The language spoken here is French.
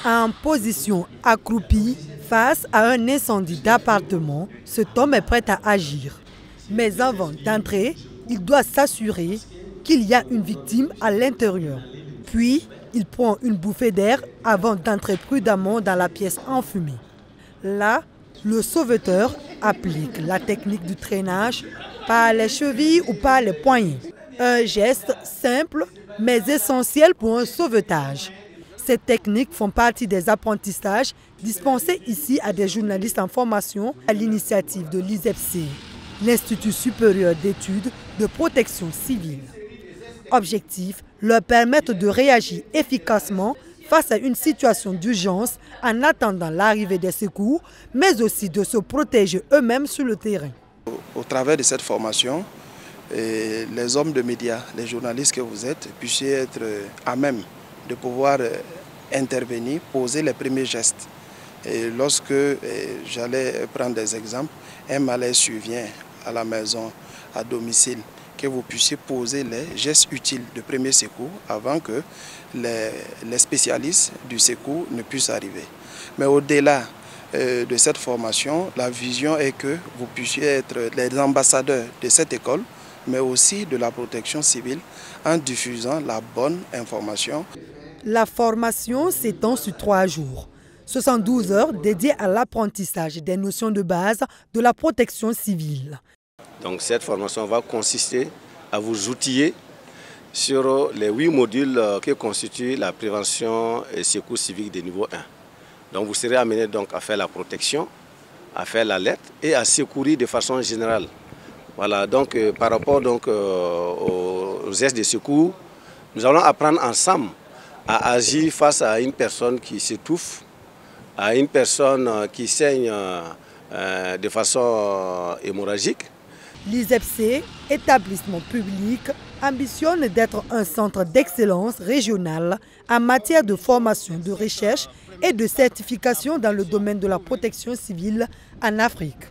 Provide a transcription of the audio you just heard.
En position accroupie face à un incendie d'appartement, cet homme est prêt à agir. Mais avant d'entrer, il doit s'assurer qu'il y a une victime à l'intérieur. Puis, il prend une bouffée d'air avant d'entrer prudemment dans la pièce enfumée. Là, le sauveteur applique la technique du traînage par les chevilles ou par les poignets. Un geste simple mais essentiel pour un sauvetage. Ces techniques font partie des apprentissages dispensés ici à des journalistes en formation à l'initiative de l'ISEPC, l'Institut supérieur d'études de protection civile. Objectif, leur permettre de réagir efficacement face à une situation d'urgence en attendant l'arrivée des secours, mais aussi de se protéger eux-mêmes sur le terrain. Au travers de cette formation, les hommes de médias, les journalistes que vous êtes, puissiez être à même de pouvoir intervenir, poser les premiers gestes. Et lorsque j'allais prendre des exemples, un malaise survient à la maison, à domicile, que vous puissiez poser les gestes utiles de premier secours avant que les spécialistes du secours ne puissent arriver. Mais au-delà de cette formation, la vision est que vous puissiez être les ambassadeurs de cette école, mais aussi de la protection civile en diffusant la bonne information. La formation s'étend sur 3 jours. 72 heures dédiées à l'apprentissage des notions de base de la protection civile. Donc cette formation va consister à vous outiller sur les 8 modules qui constituent la prévention et secours civique de niveau 1. Donc vous serez amené donc à faire la protection, à faire l'alerte et à secourir de façon générale. Voilà, donc par rapport donc, aux gestes de secours, nous allons apprendre ensemble à agir face à une personne qui s'étouffe, à une personne qui saigne de façon hémorragique. L'ISEPC, établissement public, ambitionne d'être un centre d'excellence régional en matière de formation, de recherche et de certification dans le domaine de la protection civile en Afrique.